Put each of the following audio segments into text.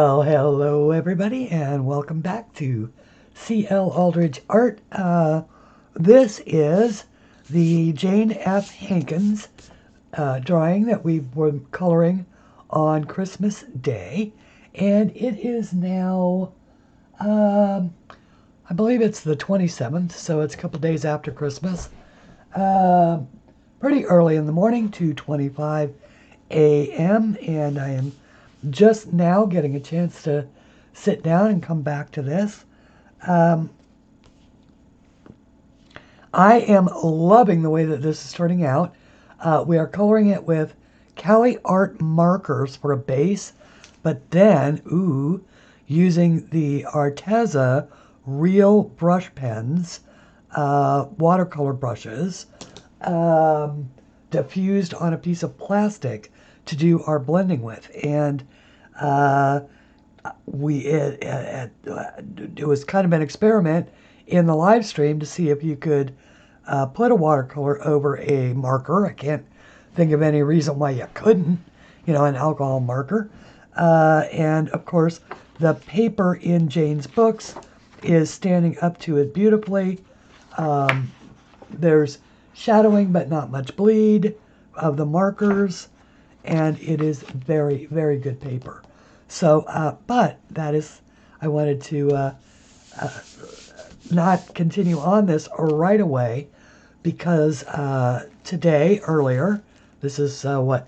Well, hello everybody, and welcome back to CLAldridge Art. This is the Jane F. Hankins drawing that we were coloring on Christmas Day, and it is now, I believe it's the 27th, so it's a couple days after Christmas. Pretty early in the morning, 2:25 a.m., and I am just now getting a chance to sit down and come back to this. I am loving the way that this is turning out. We are coloring it with Cali Art markers for a base, but then, using the Arteza real brush pens, watercolor brushes, diffused on a piece of plastic to do our blending with. And it was kind of an experiment in the live stream to see if you could put a watercolor over a marker. I can't think of any reason why you couldn't, an alcohol marker. And of course, the paper in Jane's books is standing up to it beautifully. There's shadowing, but not much bleed of the markers. And it is very, very good paper. So, but that is, I wanted to not continue on this right away because today, earlier, this is well,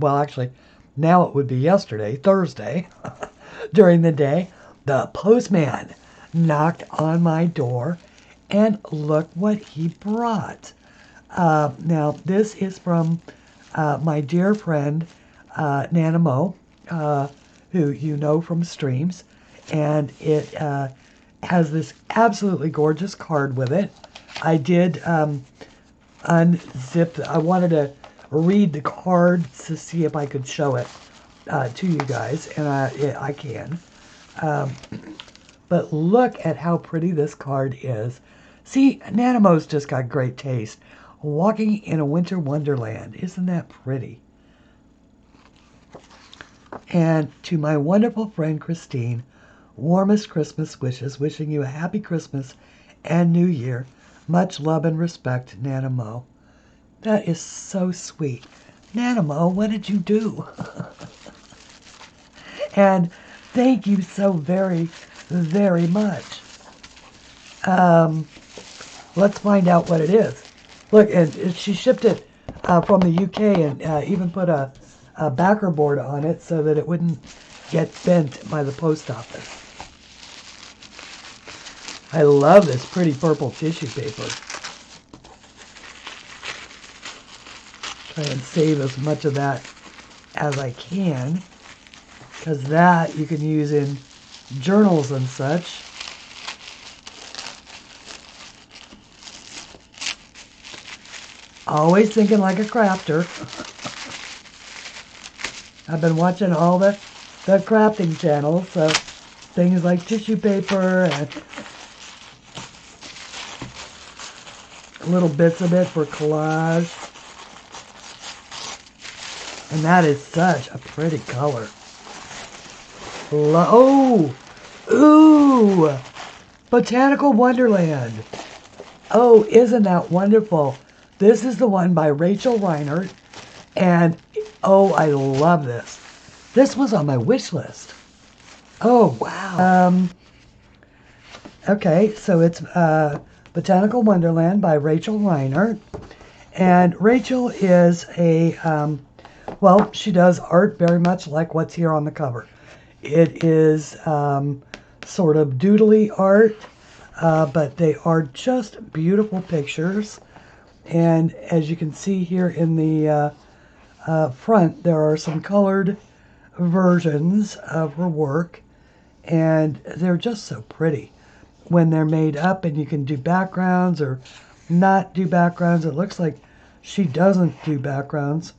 actually, now it would be yesterday, Thursday, during the day, the postman knocked on my door, and look what he brought. Now, this is from my dear friend, Nana Mo, who you know from streams, and it has this absolutely gorgeous card with it. I did unzip, I wanted to read the card to see if I could show it to you guys, and I can. But look at how pretty this card is. See, Nana Mo's just got great taste. Walking in a winter wonderland. Isn't that pretty? And to my wonderful friend Christine, warmest Christmas wishes, wishing you a happy Christmas and New Year. Much love and respect, Nana Mo. That is so sweet. Nana Mo, what did you do? And thank you so very, very much. Let's find out what it is. Look, and she shipped it from the UK and even put a backer board on it so that it wouldn't get bent by the post office. I love this pretty purple tissue paper. Try and save as much of that as I can, because that you can use in journals and such. Always thinking like a crafter. I've been watching all the crafting channels, so things like tissue paper and little bits of it for collage. And that is such a pretty color. Ooh! Botanical Wonderland. Oh, isn't that wonderful? This is the one by Rachel Reinert, and oh, I love this. This was on my wish list. Oh, wow. Okay, so it's Botanical Wonderland by Rachel Reinert, and Rachel is a, well, she does art very much like what's here on the cover. It is sort of doodly art, but they are just beautiful pictures. And as you can see here in the front, there are some colored versions of her work, and they're just so pretty when they're made up, and you can do backgrounds or not do backgrounds. It looks like she doesn't do backgrounds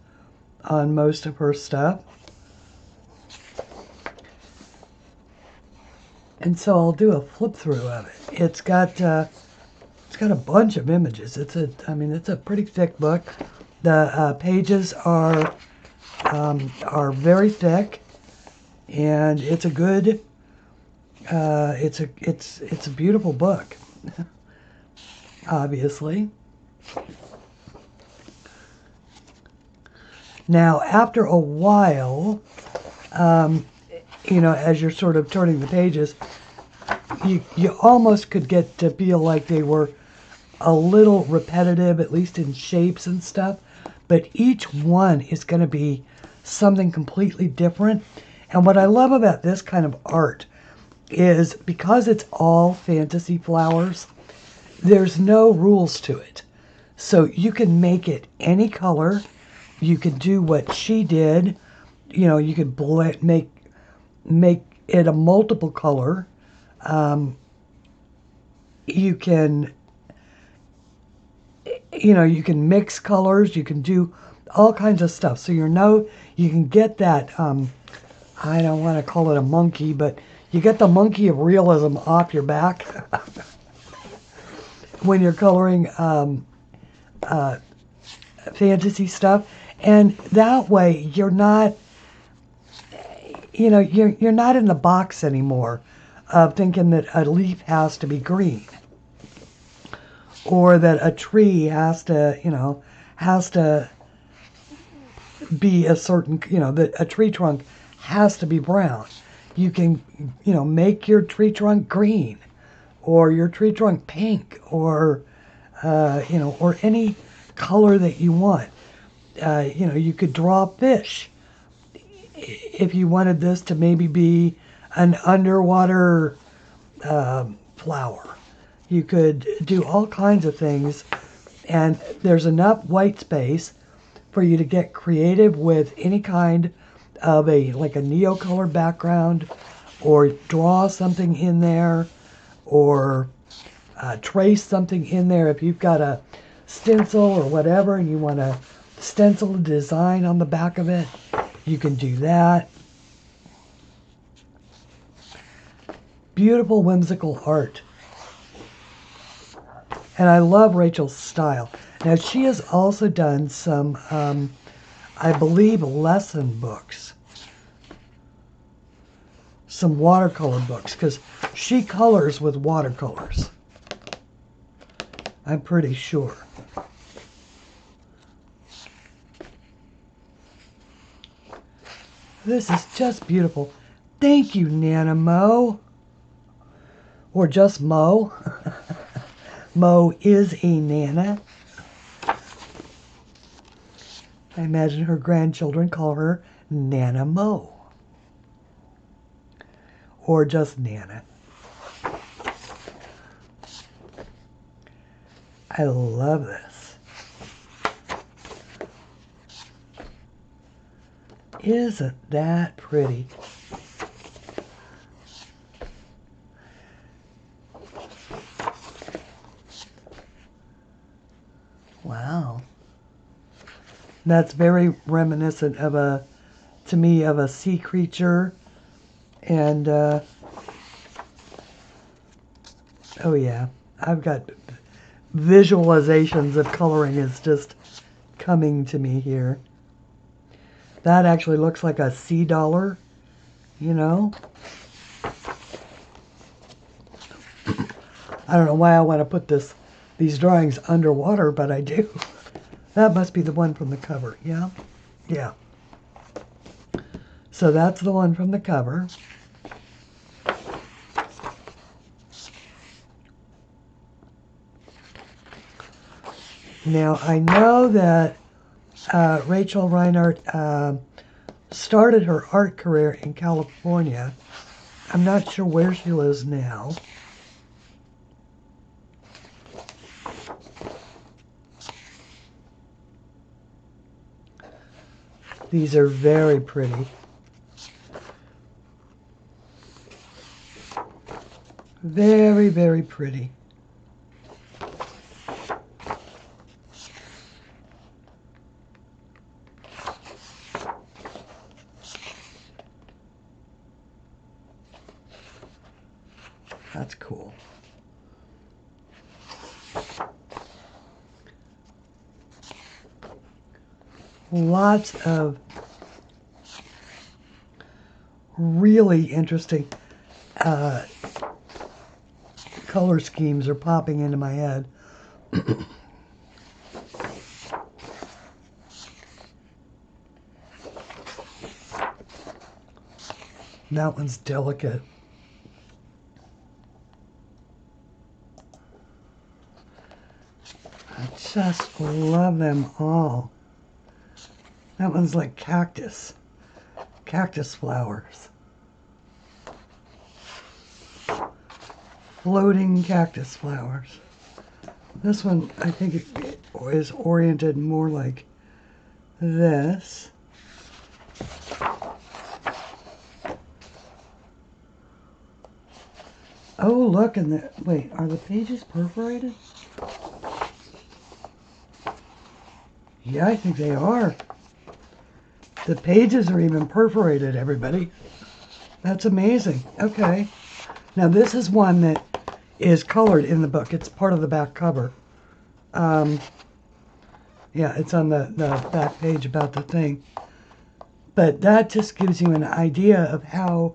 on most of her stuff. And so I'll do a flip through of it. It's got a bunch of images. It's a pretty thick book. The pages are very thick, and it's a good, it's a beautiful book, obviously. Now, after a while, as you're sort of turning the pages, you almost could get to feel like they were a little repetitive, at least in shapes and stuff. But each one is going to be something completely different. And what I love about this kind of art is because it's all fantasy flowers, there's no rules to it. So you can make it any color. You could do what she did. You could make it a multiple color. You can mix colors. You can do all kinds of stuff. So you can get that. I don't want to call it a monkey, but you get the monkey of realism off your back when you're coloring fantasy stuff. And that way you're not, you're not in the box anymore of thinking that a leaf has to be green or that a tree has to be a certain, that a tree trunk has to be brown. You can, make your tree trunk green or your tree trunk pink or, or any color that you want. You could draw fish if you wanted this to maybe be an underwater flower. You could do all kinds of things, and there's enough white space for you to get creative with any kind of like a neo-color background, or draw something in there, or trace something in there. If you've got a stencil or whatever and you want to stencil a design on the back of it, you can do that. Beautiful, whimsical art. And I love Rachel's style. Now, she has also done some, I believe, lesson books. Some watercolor books, because she colors with watercolors. I'm pretty sure. This is just beautiful. Thank you, Nana Mo. Or just Mo. Mo is a Nana. I imagine her grandchildren call her Nana Mo. Or just Nana. I love this. Isn't that pretty? Wow. That's very reminiscent of to me, of a sea creature. And, oh yeah, I've got visualizations of coloring is just coming to me here. That actually looks like a sea dollar, I don't know why I want to put these drawings underwater, but I do. That must be the one from the cover, yeah? Yeah. So that's the one from the cover. Now, I know that Rachel Reinert started her art career in California. I'm not sure where she lives now. These are very pretty. Very, very pretty. That's cool. Lots of really interesting color schemes are popping into my head. That one's delicate. I just love them all. That one's like cactus flowers. Floating cactus flowers. This one, I think it is oriented more like this. Oh, look, wait, are the pages perforated? Yeah, I think they are. The pages are even perforated, everybody. That's amazing. Okay. Now, this is one that is colored in the book. It's part of the back cover. Yeah, it's on the back page about the thing. But that just gives you an idea of how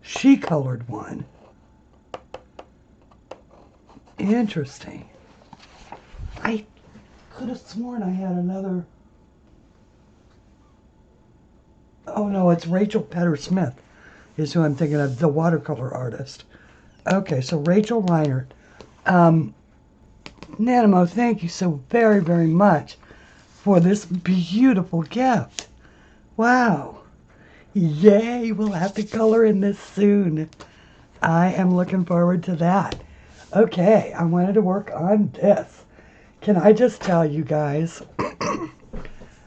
she colored one. Interesting. I could have sworn I had another. Oh no, it's Rachel Petter Smith is who I'm thinking of, the watercolor artist. Okay, so Rachel Reinert. Nanimo, thank you so very, very much for this beautiful gift. Wow. Yay, we'll have to color in this soon. I am looking forward to that. Okay, I wanted to work on this. Can I just tell you guys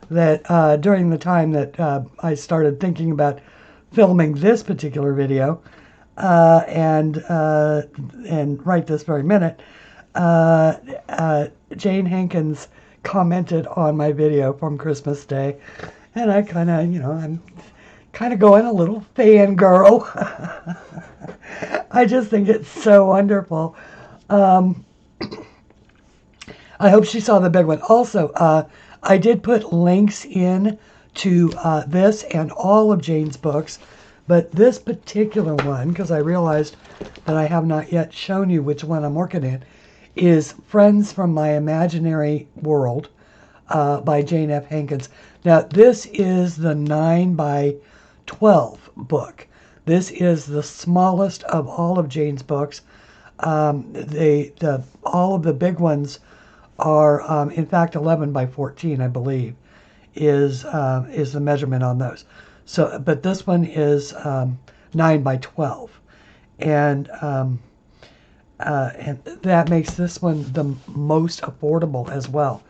that during the time that I started thinking about filming this particular video, and right this very minute, Jane Hankins commented on my video from Christmas Day, and I kind of, I'm kind of going a little fangirl. I just think it's so wonderful. I hope she saw the big one. Also, I did put links in to this and all of Jane's books, but this particular one, because I realized that I have not yet shown you which one I'm working in, is Friends from My Imaginary World by Jane F. Hankins. Now, this is the 9x12 book. This is the smallest of all of Jane's books. All of the big ones are, in fact, 11x14, I believe, is the measurement on those. So, but this one is 9x12, and that makes this one the most affordable as well.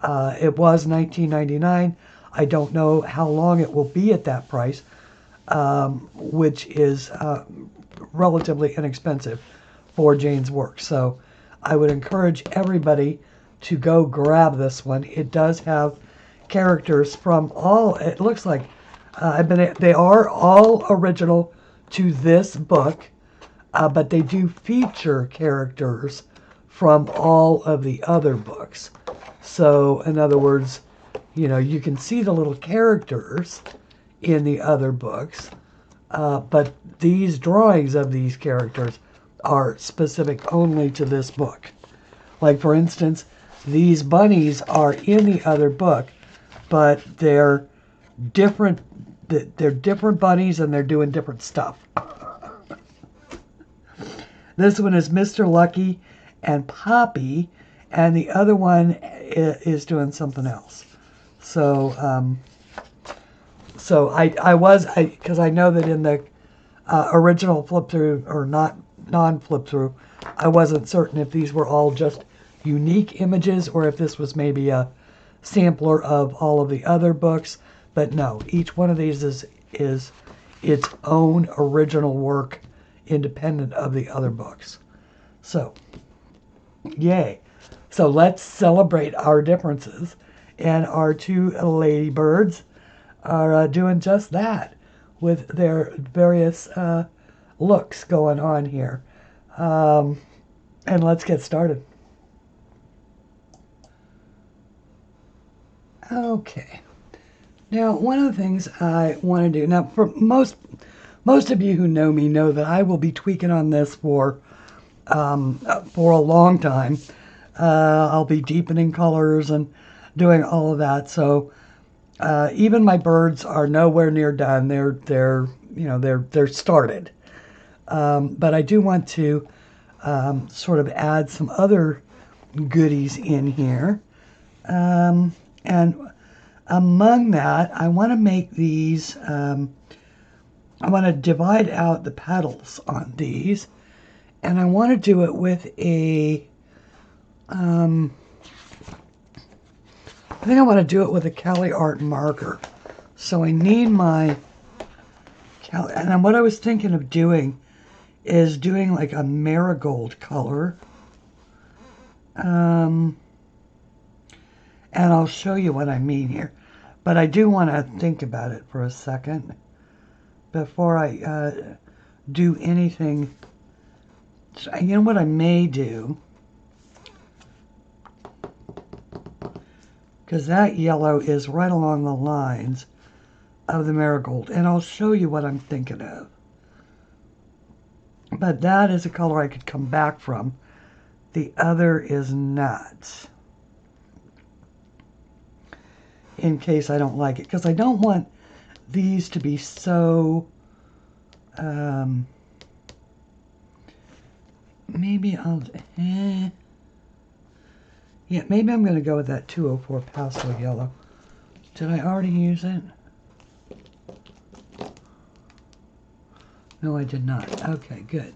It was $19.99. I don't know how long it will be at that price, which is relatively inexpensive for Jane's work. So I would encourage everybody to go grab this one. It does have characters from all, it looks like, they are all original to this book, but they do feature characters from all of the other books. So, in other words, you can see the little characters in the other books, but these drawings of these characters are specific only to this book. Like, for instance, these bunnies are in the other book, but they're different. They're different bunnies, and they're doing different stuff. This one is Mr. Lucky and Poppy, and the other one is doing something else. So, because I know that in the original flip through, or not non-flip through, I wasn't certain if these were all just unique images or if this was maybe a sampler of all of the other books. But no, each one of these is its own original work, independent of the other books. So, yay. So let's celebrate our differences. And our two ladybirds are doing just that with their various looks going on here. And let's get started. Okay. Now, one of the things I want to do, now for most most of you who know me know that I will be tweaking on this for a long time. I'll be deepening colors and doing all of that. So even my birds are nowhere near done. They're started. But I do want to sort of add some other goodies in here. And among that, I want to make these, I want to divide out the petals on these. And I want to do it with a, I think I want to do it with a CLAart marker. So I need my, and what I was thinking of doing is doing like a marigold color. And I'll show you what I mean here. But I do want to think about it for a second before I do anything. So, you know what I may do? Because that yellow is right along the lines of the marigold. And I'll show you what I'm thinking of. But that is a color I could come back from. The other is not. In case I don't like it. Because I don't want these to be so... maybe I'll... yeah, maybe I'm going to go with that 204 pastel yellow. Did I already use it? No, I did not. Okay, good.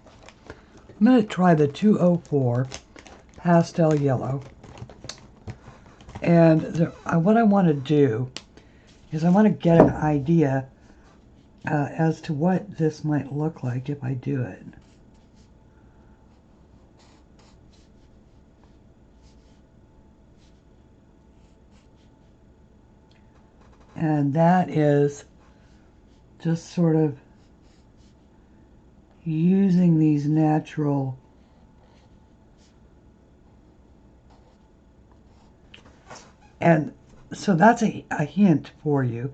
I'm going to try the 204 pastel yellow. And what I want to do is I want to get an idea as to what this might look like if I do it. And that is just sort of using these natural and so that's a hint for you.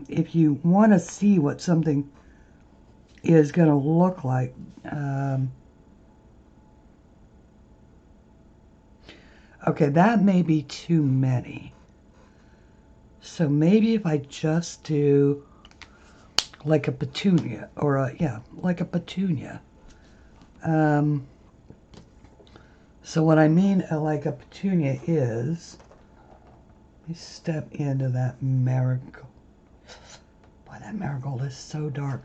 If you want to see what something is going to look like, okay, that may be too many. So maybe if I just do like a petunia, or a, yeah, like a petunia. So what I mean like a petunia is, let me step into that marigold. Boy, that marigold is so dark.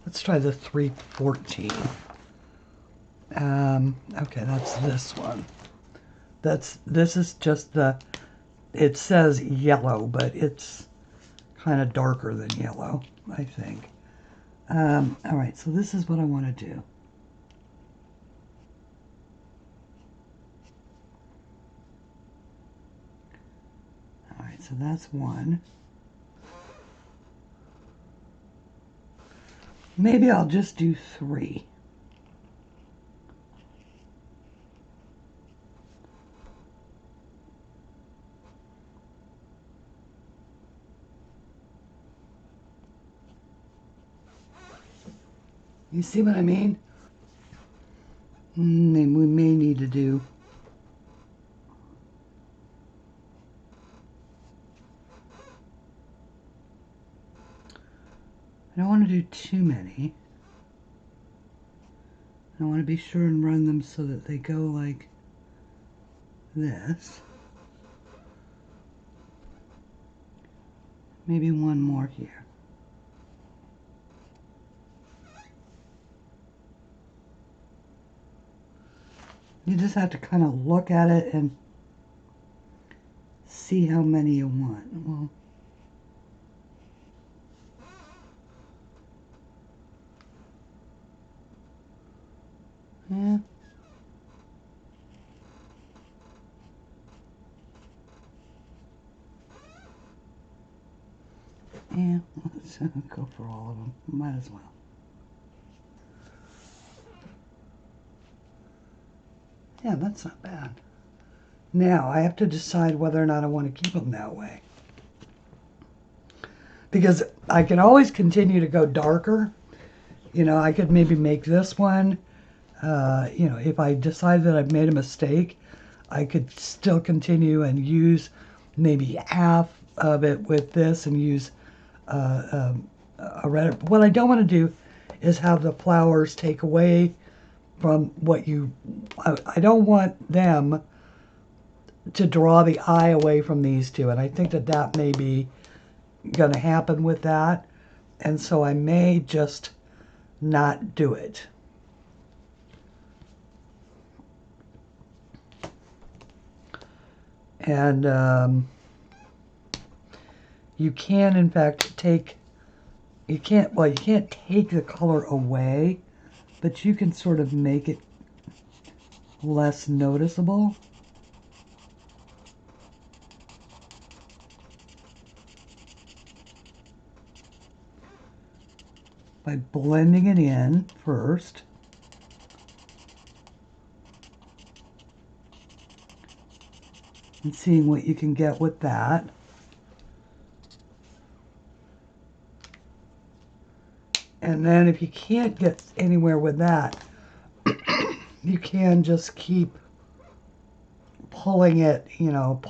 Let's try the 314. Okay, that's this one. This is just the, it says yellow, but it's kind of darker than yellow, I think. All right, so this is what I want to do. All right, so that's one. Maybe I'll just do 3. You see what I mean? We may need to do I don't want to do too many. I want to be sure and run them so that they go like this. Maybe one more here. You just have to kind of look at it and see how many you want. Well, yeah. Yeah, let's go for all of them. Might as well. Yeah, that's not bad. Now, I have to decide whether or not I want to keep them that way. because I can always continue to go darker. You know, I could maybe make this one, you know, if I decide that I've made a mistake, I could still continue and use maybe half of it with this and use a redder. But what I don't want to do is have the flowers take away from what you, I don't want them to draw the eye away from these two. And I think that that may be going to happen with that. And so I may just not do it. And you can, in fact, take, you can't take the color away, but you can sort of make it less noticeable. By blending it in first. And seeing what you can get with that. And then if you can't get anywhere with that, you can just keep pulling it, you know,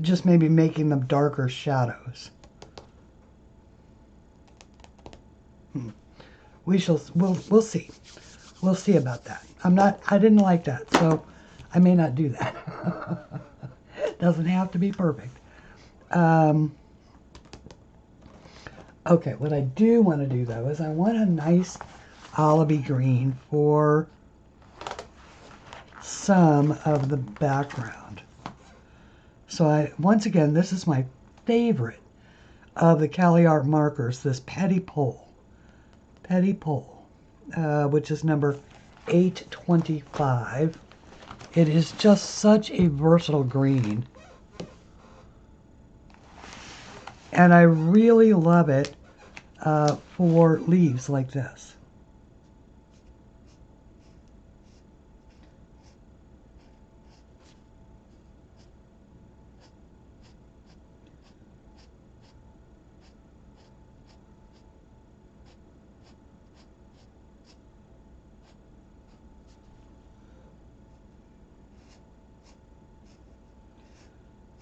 just maybe making them darker shadows. We'll see. We'll see about that. I didn't like that, so I may not do that. Doesn't have to be perfect. Okay, what I do want to do though is I want a nice olivey green for some of the background. So once again, this is my favorite of the CLAlridges markers, this Petit Pole, which is number 825. It is just such a versatile green. And I really love it for leaves like this.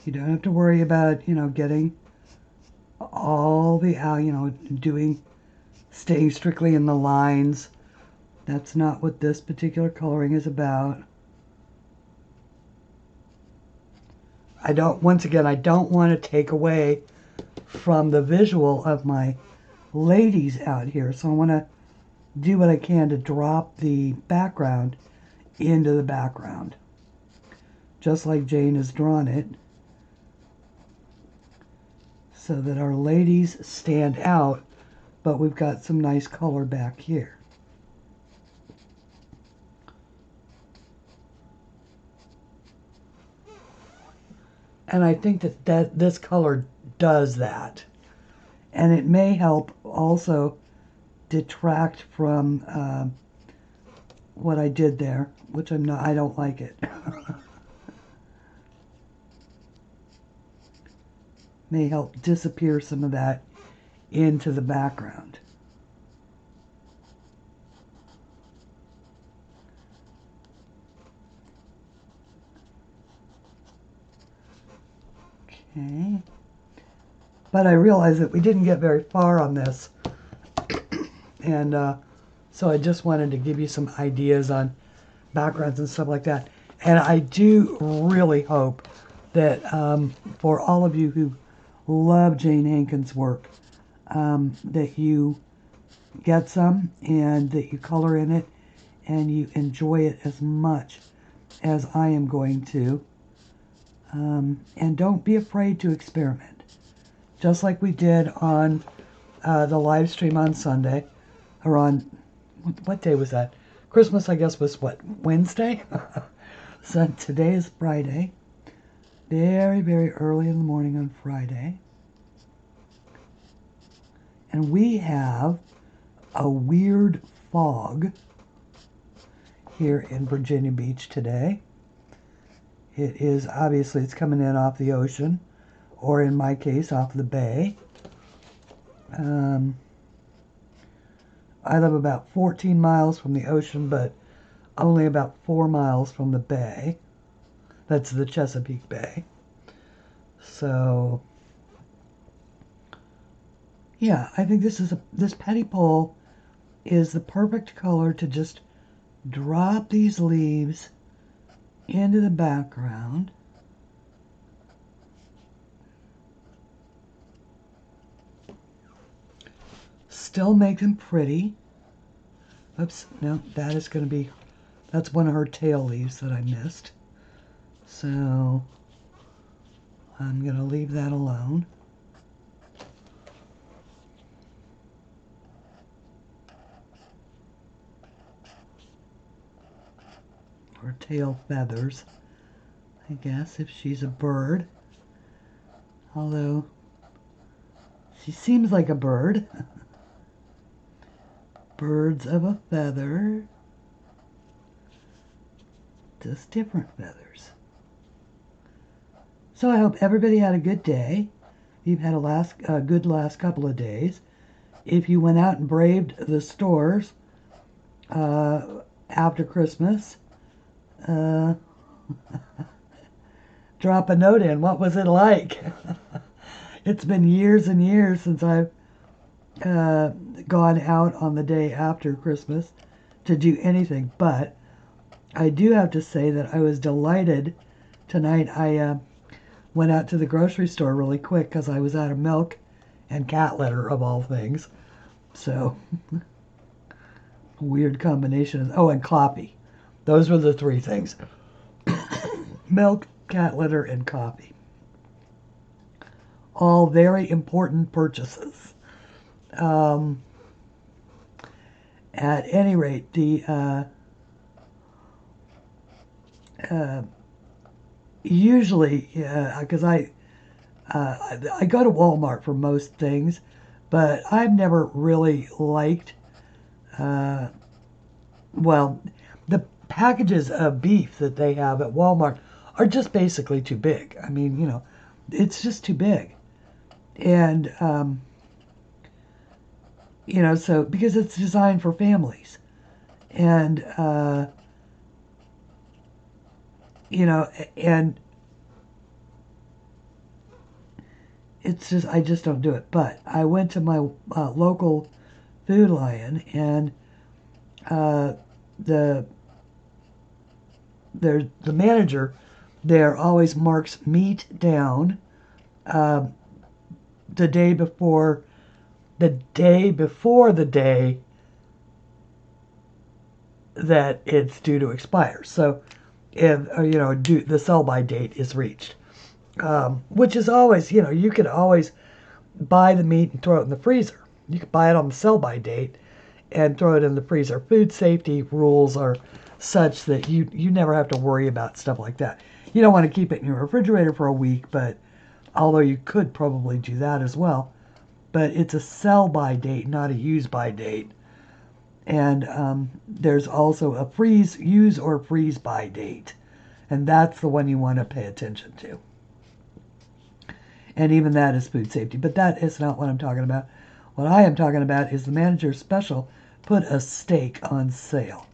You don't have to worry about, you know, getting all the, you know, staying strictly in the lines. That's not what this particular coloring is about. Once again, I don't want to take away from the visual of my ladies out here. So I want to do what I can to drop the background into the background. Just like Jane has drawn it. So that our ladies stand out, but we've got some nice color back here. And I think that this color does that. And it may help also detract from what I did there, which I don't like it. May help disappear some of that into the background. Okay. But I realized that we didn't get very far on this. And so I just wanted to give you some ideas on backgrounds and stuff like that. And I do really hope that for all of you who love Jane Hankins' work, that you get some and that you color in it and you enjoy it as much as I am going to. And don't be afraid to experiment. Just like we did on the live stream on Sunday, or on, what day was that? Christmas, I guess, was what, Wednesday? So today is Friday. Very, very early in the morning on Friday. And we have a weird fog here in Virginia Beach today. It is, obviously, it's coming in off the ocean, or in my case, off the bay. I live about 14 miles from the ocean, but only about 4 miles from the bay. That's the Chesapeake Bay. So, yeah, I think this petty pole is the perfect color to just drop these leaves into the background. Still make them pretty. Oops, no, that's one of her tail leaves that I missed. So I'm going to leave that alone. Or tail feathers, I guess, if she's a bird. Although she seems like a bird. Birds of a feather. Just different feathers. So I hope everybody had a good day. You've had a good last couple of days. If you went out and braved the stores after Christmas, drop a note in. What was it like? It's been years and years since I've gone out on the day after Christmas to do anything, but I do have to say that I was delighted tonight. I went out to the grocery store really quick because I was out of milk and cat litter, of all things. So, weird combination. Oh, and coffee. Those were the three things. Milk, cat litter, and coffee. All very important purchases. At any rate, usually, because I go to Walmart for most things, but I've never really liked, well, the packages of beef that they have at Walmart are just basically too big. I mean, it's just too big. And, so because it's designed for families. And, and it's just, I just don't do it. But I went to my local Food Lion, and the manager there always marks meat down the day before the day that it's due to expire. So, if the sell-by date is reached, which is always, you could always buy the meat and throw it in the freezer. You could buy it on the sell-by date and throw it in the freezer. Food safety rules are such that you never have to worry about stuff like that. You don't want to keep it in your refrigerator for a week, but although you could probably do that as well. But it's a sell-by date, not a use-by date. And there's also a use or freeze-by date. And that's the one you want to pay attention to. And even that is food safety. But that is not what I'm talking about. What I am talking about is the manager's special put a steak on sale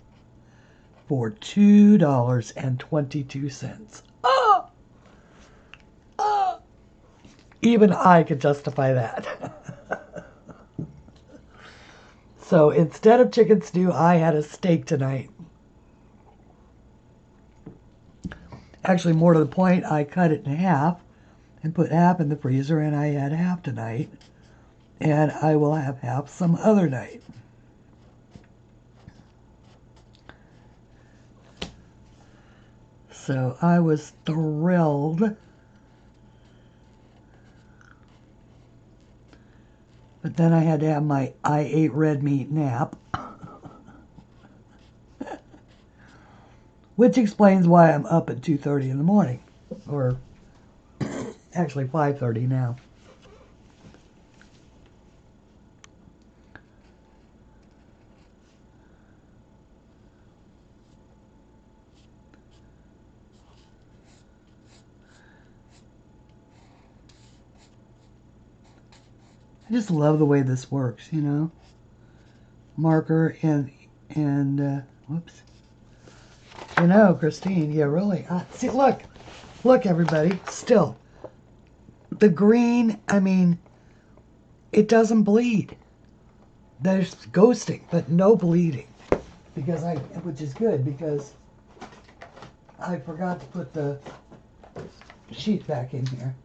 for $2.22. Oh! Oh! Even I could justify that. So instead of chicken stew, I had a steak tonight. Actually, more to the point, I cut it in half and put half in the freezer, and I had half tonight. And I will have half some other night. So I was thrilled. But then I had to have my I ate red meat nap. Which explains why I'm up at 2:30 in the morning. Or actually 5:30 now. I just love the way this works, you know. Marker and whoops. You know, Christine, yeah, really. See, look, everybody. Still, the green. I mean, it doesn't bleed. There's ghosting, but no bleeding, which is good because I forgot to put the sheet back in here.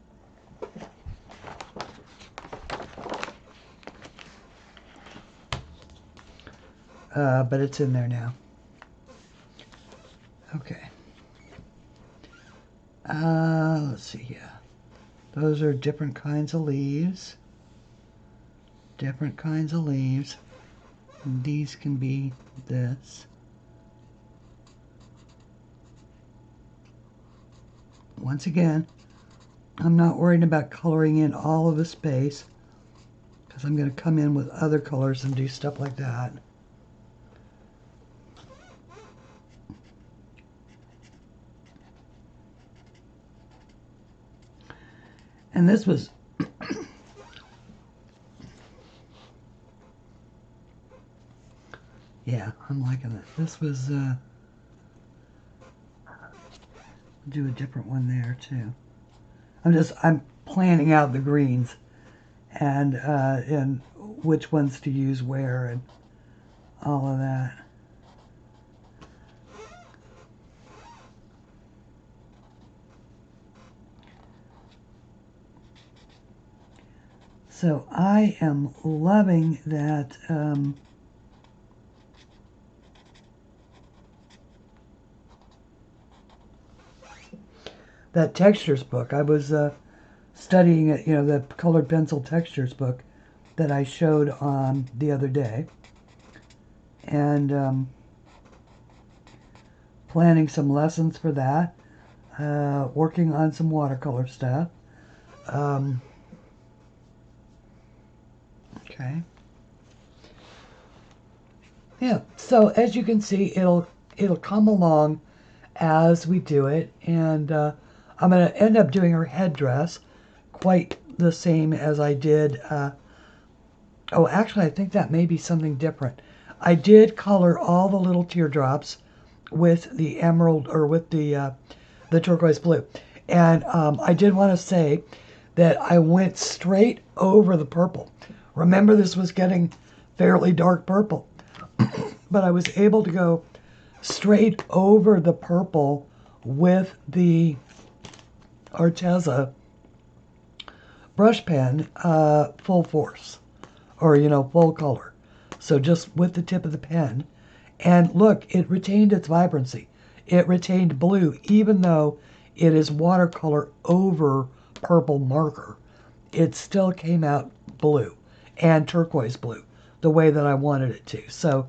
But it's in there now. Okay. Let's see here. Those are different kinds of leaves. Different kinds of leaves. And these can be this. Once again, I'm not worried about coloring in all of the space because I'm going to come in with other colors and do stuff like that. And this was yeah, I'm liking it. This was do a different one there too. I'm planning out the greens and which ones to use where and all of that. So I am loving that that textures book. I was studying it, you know, the colored pencil textures book that I showed on the other day, and planning some lessons for that, working on some watercolor stuff. Okay. Yeah, so as you can see, it'll come along as we do it, and I'm going to end up doing her headdress quite the same as I did. Oh, actually, I think that may be something different. I did color all the little teardrops with the emerald, or with the turquoise blue, and I did want to say that I went straight over the purple. Remember, this was getting fairly dark purple, but I was able to go straight over the purple with the Arteza brush pen, full force, or, you know, full color. So just with the tip of the pen. And look, it retained its vibrancy. It retained blue, even though it is watercolor over purple marker. It still came out blue and turquoise blue, the way that I wanted it to. So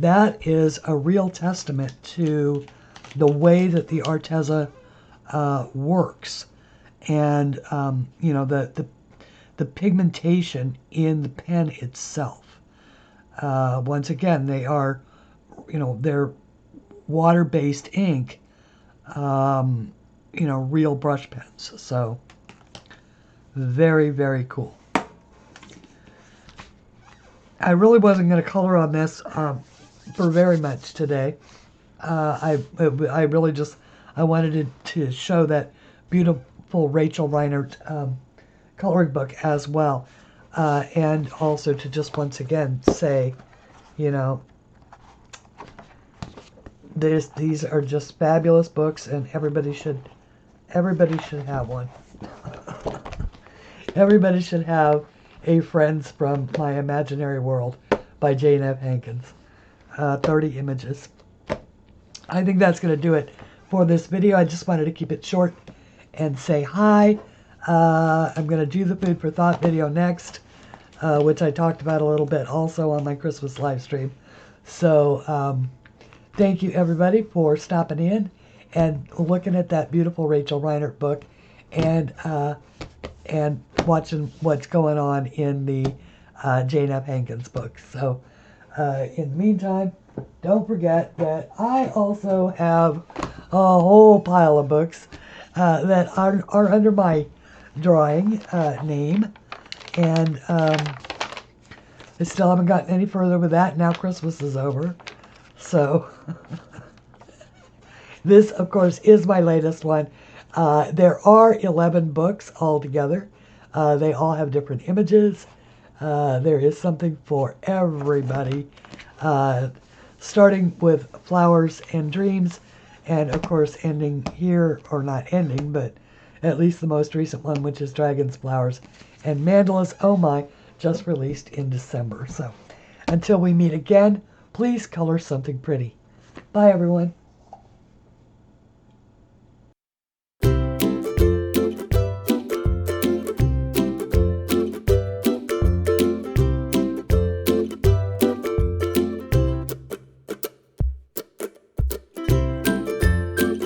that is a real testament to the way that the Arteza works, and you know, the pigmentation in the pen itself. Once again, they are, you know, they're water-based ink, you know, real brush pens. So very, very cool. I really wasn't going to color on this for very much today. I really just, I wanted to show that beautiful Rachel Reinert coloring book as well, and also to just once again say, you know, these are just fabulous books, and everybody should have one. Everybody should have a Friends from My Imaginary World by Jane F. Hankins. 30 images. I think that's going to do it for this video. I just wanted to keep it short and say hi. I'm going to do the Food for Thought video next, which I talked about a little bit also on my Christmas live stream. So thank you, everybody, for stopping in and looking at that beautiful Rachel Reinert book, and watching what's going on in the Jane F. Hankins book. So in the meantime, don't forget that I also have a whole pile of books that are under my drawing name, And I still haven't gotten any further with that. Now Christmas is over. So this, of course, is my latest one. There are 11 books altogether. They all have different images. There is something for everybody. Starting with Flowers and Dreams, and of course ending here, or not ending, but at least the most recent one, which is Dragons, Flowers, and Mandalas. Oh my, just released in December. So until we meet again, please color something pretty. Bye, everyone.